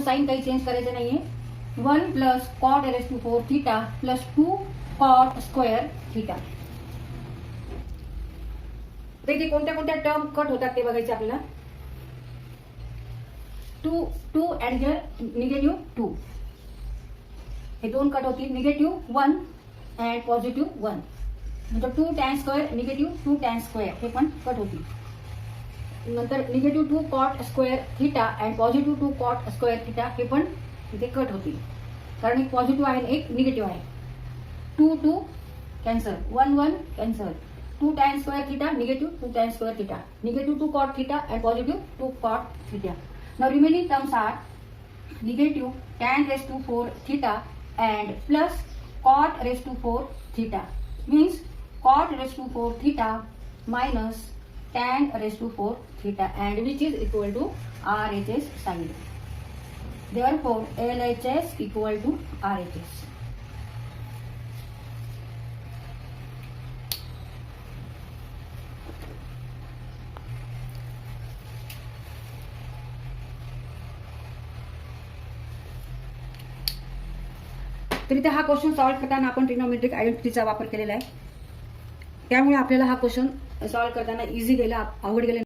Sign काही change करायचं नाहीये. 1 plus cot raise to 4 theta plus 2 cot square theta. पैकी कोणत्या कोणत्या टर्म कट होतात ते बघायचे आपल्याला. 2 आणि निगेटिव्ह 2 हे दोन कट होतील. निगेटिव्ह 1 अँड पॉझिटिव्ह 1 म्हणजे 2 tan square negative 2 tan square हे पण कट होतील. नंतर negative 2 cot square theta and positive 2 cot square theta हे पण इथे कट होतील, कारण एक पॉझिटिव्ह आहे एक निगेटिव्ह आहे. 2 cancel, 1 cancel. 2 tan square theta negative 2 tan square theta, negative 2 cot theta and positive 2 cot theta. Now remaining terms are negative tan raised to 4 theta and plus cot raised to 4 theta. Means cot raised to 4 theta minus tan raised to 4 theta, and which is equal to RHS sine. Therefore LHS equal to RHS. तर इथे हा question solve करताना आपण trigonometric आयडेंटिटीचा वापर केलेला आहे, त्यामुळे आपल्याला हा क्वेश्चन सॉल्व्ह करताना इझी गेला, अवघड गेला.